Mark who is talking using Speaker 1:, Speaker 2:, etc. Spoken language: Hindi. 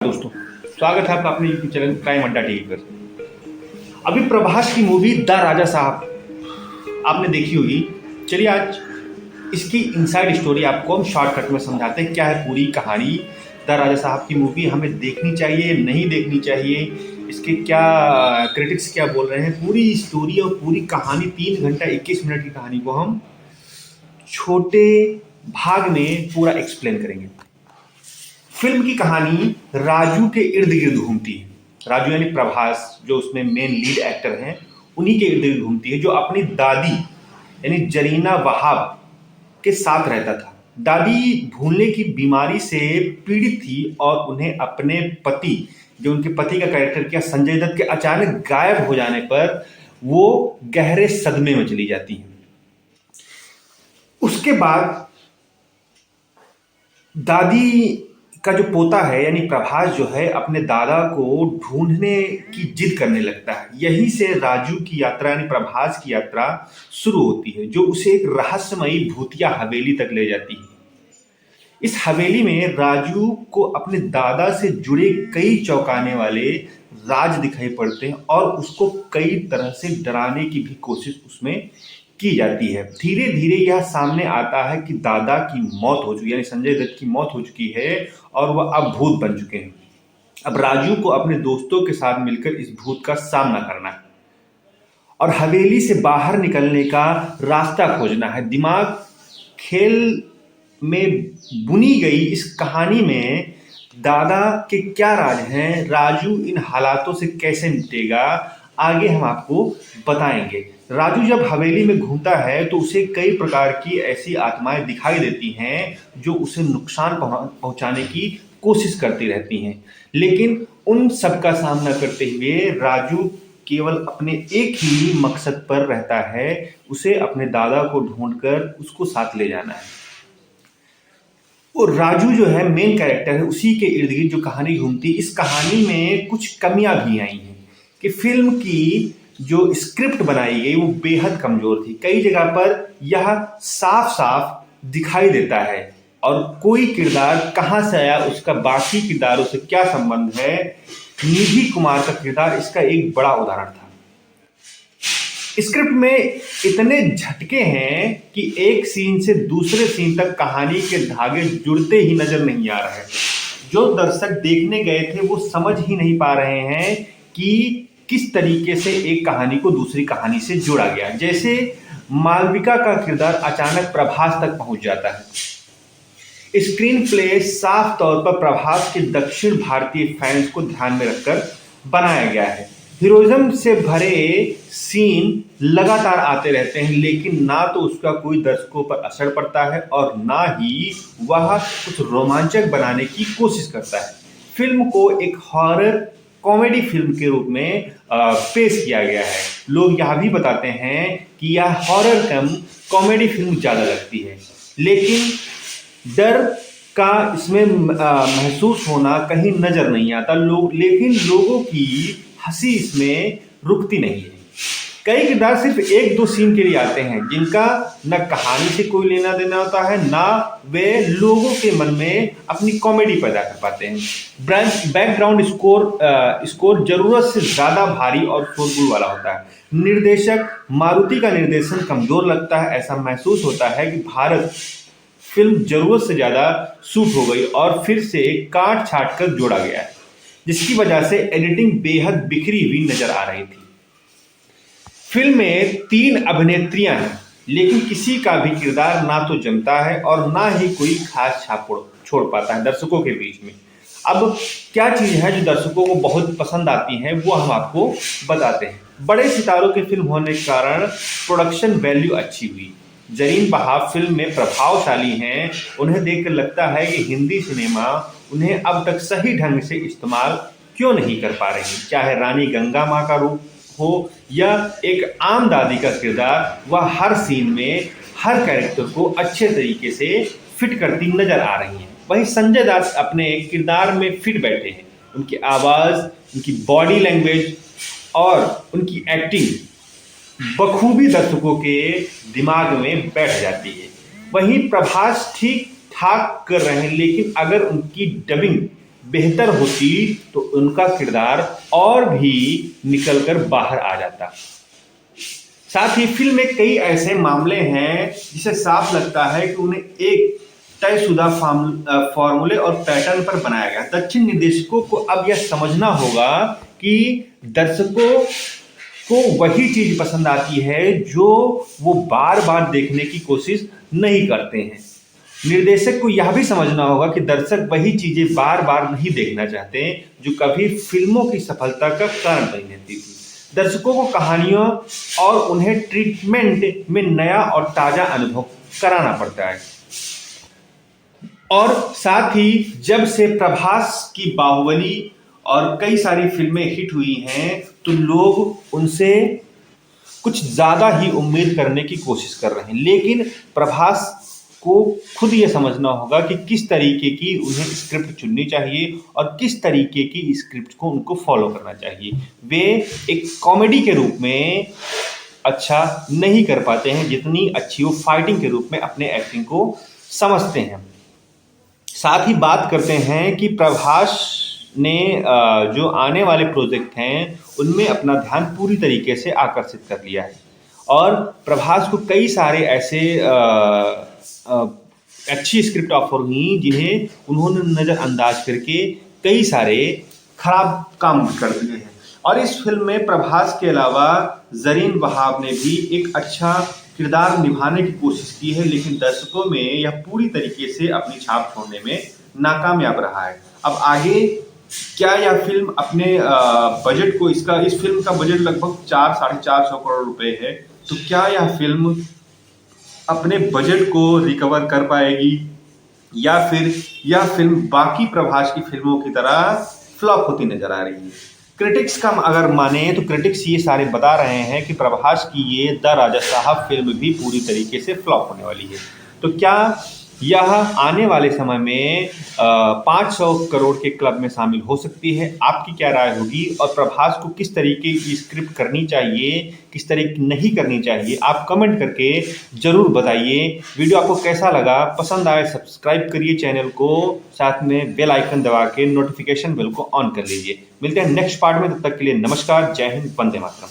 Speaker 1: दोस्तों, स्वागत है आपका अपने यूट्यूब चैनल क्राइम अड्डा टीवी पर। अभी प्रभास की मूवी द राजा साहब आपने देखी होगी। चलिए आज इसकी इनसाइड स्टोरी आपको हम शॉर्टकट में समझाते हैं। क्या है पूरी कहानी द राजा साहब की मूवी, हमें देखनी चाहिए नहीं देखनी चाहिए, इसके क्या क्रिटिक्स क्या बोल रहे हैं, पूरी स्टोरी और पूरी कहानी 3 घंटा 21 मिनट की कहानी को हम छोटे भाग में पूरा एक्सप्लेन करेंगे। फिल्म की कहानी राजू के इर्द गिर्द घूमती है। राजू यानी प्रभास, जो उसमें मेन लीड एक्टर हैं, उन्हीं के इर्द गिर्द घूमती है, जो अपनी दादी यानी जरीना वहाब के साथ रहता था। दादी भूलने की बीमारी से पीड़ित थी और उन्हें अपने पति, जो उनके पति का कैरेक्टर किया संजय दत्त, के अचानक गायब हो जाने पर वो गहरे सदमे में चली जाती हैं। उसके बाद दादी का जो पोता है यानी प्रभास जो है, अपने दादा को ढूंढने की जिद करने लगता है। यहीं से राजू की यात्रा यानी प्रभास की यात्रा शुरू होती है, जो उसे एक रहस्यमयी भूतिया हवेली तक ले जाती है। इस हवेली में राजू को अपने दादा से जुड़े कई चौंकाने वाले राज दिखाई पड़ते हैं और उसको कई तरह से डराने की भी कोशिश उसमें की जाती है। धीरे धीरे यह सामने आता है कि दादा की मौत हो चुकी है, यानी संजय दत्त की मौत हो चुकी है और वह अब भूत बन चुके हैं। अब राजू को अपने दोस्तों के साथ मिलकर इस भूत का सामना करना है और हवेली से बाहर निकलने का रास्ता खोजना है। दिमाग खेल में बुनी गई इस कहानी में दादा के क्या राज हैं, राजू इन हालातों से कैसे निपटेगा, आगे हम आपको बताएंगे। राजू जब हवेली में घूमता है तो उसे कई प्रकार की ऐसी आत्माएं दिखाई देती हैं जो उसे नुकसान पहुंचाने की कोशिश करती रहती हैं, लेकिन उन सब का सामना करते हुए राजू केवल अपने एक ही मकसद पर रहता है, उसे अपने दादा को ढूंढकर उसको साथ ले जाना है। और राजू जो है मेन कैरेक्टर है, उसी के इर्द गिर्द जो कहानी घूमती है। इस कहानी में कुछ कमियां भी आई हैं कि फिल्म की जो स्क्रिप्ट बनाई गई वो बेहद कमजोर थी। कई जगह पर यह साफ साफ दिखाई देता है और कोई किरदार कहां से आया, उसका बाकी किरदारों से क्या संबंध है। निधि कुमार का किरदार इसका एक बड़ा उदाहरण था। स्क्रिप्ट में इतने झटके हैं कि एक सीन से दूसरे सीन तक कहानी के धागे जुड़ते ही नजर नहीं आ रहे। जो दर्शक देखने गए थे वो समझ ही नहीं पा रहे हैं कि किस तरीके से एक कहानी को दूसरी कहानी से जोड़ा गया। जैसे मालविका का किरदार अचानक प्रभास तक पहुंच जाता है। स्क्रीन प्ले साफ तौर पर प्रभास के दक्षिण भारतीय फैंस को ध्यान में रखकर बनाया गया है। हीरोइज्म से भरे सीन लगातार आते रहते हैं, लेकिन ना तो उसका कोई दर्शकों पर असर पड़ता है और ना ही वह कुछ रोमांचक बनाने की कोशिश करता है। फिल्म को एक हॉरर कॉमेडी फिल्म के रूप में पेश किया गया है। लोग यह भी बताते हैं कि यह हॉरर कम कॉमेडी फिल्म ज़्यादा लगती है, लेकिन डर का इसमें महसूस होना कहीं नजर नहीं आता। लेकिन लोगों की हंसी इसमें रुकती नहीं है। कई किरदार सिर्फ 1-2 सीन के लिए आते हैं, जिनका न कहानी से कोई लेना देना होता है, ना वे लोगों के मन में अपनी कॉमेडी पैदा कर पाते हैं। बैकग्राउंड स्कोर जरूरत से ज्यादा भारी और शोरगुल वाला होता है। निर्देशक मारुति का निर्देशन कमजोर लगता है। ऐसा महसूस होता है कि भारत फिल्म जरूरत से ज्यादा शूट हो गई और फिर से काट छाट कर जोड़ा गया है, जिसकी वजह से एडिटिंग बेहद बिखरी हुई नजर आ रही थी। फिल्म में 3 अभिनेत्रियां हैं, लेकिन किसी का भी किरदार ना तो जमता है और ना ही कोई खास छाप छोड़ पाता है दर्शकों के बीच में। अब क्या चीज है जो दर्शकों को बहुत पसंद आती है, वो हम आपको बताते हैं। बड़े सितारों की फिल्म होने के कारण प्रोडक्शन वैल्यू अच्छी हुई। जरीन वहाब फिल्म में प्रभावशाली हैं, उन्हें देखकर लगता है कि हिंदी सिनेमा उन्हें अब तक सही ढंग से इस्तेमाल क्यों नहीं कर पा रही। चाहे रानी गंगा माँ का रूप हो या एक आम दादी का किरदार, वह हर सीन में हर कैरेक्टर को अच्छे तरीके से फिट करती नजर आ रही हैं। वहीं संजय दत्त अपने किरदार में फिट बैठे हैं। उनकी आवाज़, उनकी बॉडी लैंग्वेज और उनकी एक्टिंग बखूबी दर्शकों के दिमाग में बैठ जाती है। वहीं प्रभास ठीक ठाक कर रहे हैं, लेकिन अगर उनकी डबिंग बेहतर होती तो उनका किरदार और भी निकलकर बाहर आ जाता। साथ ही फिल्म में कई ऐसे मामले हैं जिसे साफ लगता है कि उन्हें एक तयशुदा फॉर्मूले और पैटर्न पर बनाया गया। दक्षिण निर्देशकों को अब यह समझना होगा कि दर्शकों को वही चीज पसंद आती है जो वो बार बार देखने की कोशिश नहीं करते हैं। निर्देशक को यह भी समझना होगा कि दर्शक वही चीजें बार बार नहीं देखना चाहते जो कभी फिल्मों की सफलता का कारण बनी रहती थी। दर्शकों को कहानियों और उन्हें ट्रीटमेंट में नया और ताजा अनुभव कराना पड़ता है। और साथ ही जब से प्रभास की बाहुबली और कई सारी फिल्में हिट हुई हैं तो लोग उनसे कुछ ज्यादा ही उम्मीद करने की कोशिश कर रहे हैं, लेकिन प्रभास को खुद ये समझना होगा कि किस तरीके की उन्हें स्क्रिप्ट चुननी चाहिए और किस तरीके की स्क्रिप्ट को उनको फॉलो करना चाहिए। वे एक कॉमेडी के रूप में अच्छा नहीं कर पाते हैं जितनी अच्छी वो फाइटिंग के रूप में अपने एक्टिंग को समझते हैं। साथ ही बात करते हैं कि प्रभास ने जो आने वाले प्रोजेक्ट हैं उनमें अपना ध्यान पूरी तरीके से आकर्षित कर लिया है और प्रभास को कई सारे ऐसे अच्छी स्क्रिप्ट ऑफर हुई जिन्हें उन्होंने नज़रअंदाज करके कई सारे खराब काम कर दिए हैं। और इस फिल्म में प्रभास के अलावा जरीन वहाब ने भी एक अच्छा किरदार निभाने की कोशिश की है, लेकिन दर्शकों में यह पूरी तरीके से अपनी छाप छोड़ने में नाकामयाब रहा है। अब आगे क्या यह फिल्म अपने बजट को इस फिल्म का बजट लगभग 400-450 करोड़ रुपए है, तो क्या यह फिल्म अपने बजट को रिकवर कर पाएगी या फिर यह फिल्म बाकी प्रभास की फिल्मों की तरह फ्लॉप होती नजर आ रही है। क्रिटिक्स का अगर माने तो क्रिटिक्स ये सारे बता रहे हैं कि प्रभास की ये द राजा साहब फिल्म भी पूरी तरीके से फ्लॉप होने वाली है। तो क्या यह आने वाले समय में 500 करोड़ के क्लब में शामिल हो सकती है? आपकी क्या राय होगी? और प्रभास को किस तरीके की स्क्रिप्ट करनी चाहिए, किस तरीके नहीं करनी चाहिए, आप कमेंट करके जरूर बताइए। वीडियो आपको कैसा लगा? पसंद आए सब्सक्राइब करिए चैनल को, साथ में बेल आइकन दबा के नोटिफिकेशन बेल को ऑन कर लीजिए। मिलते हैं नेक्स्ट पार्ट में, तब तक के लिए नमस्कार, जय हिंद, वंदे मातरम।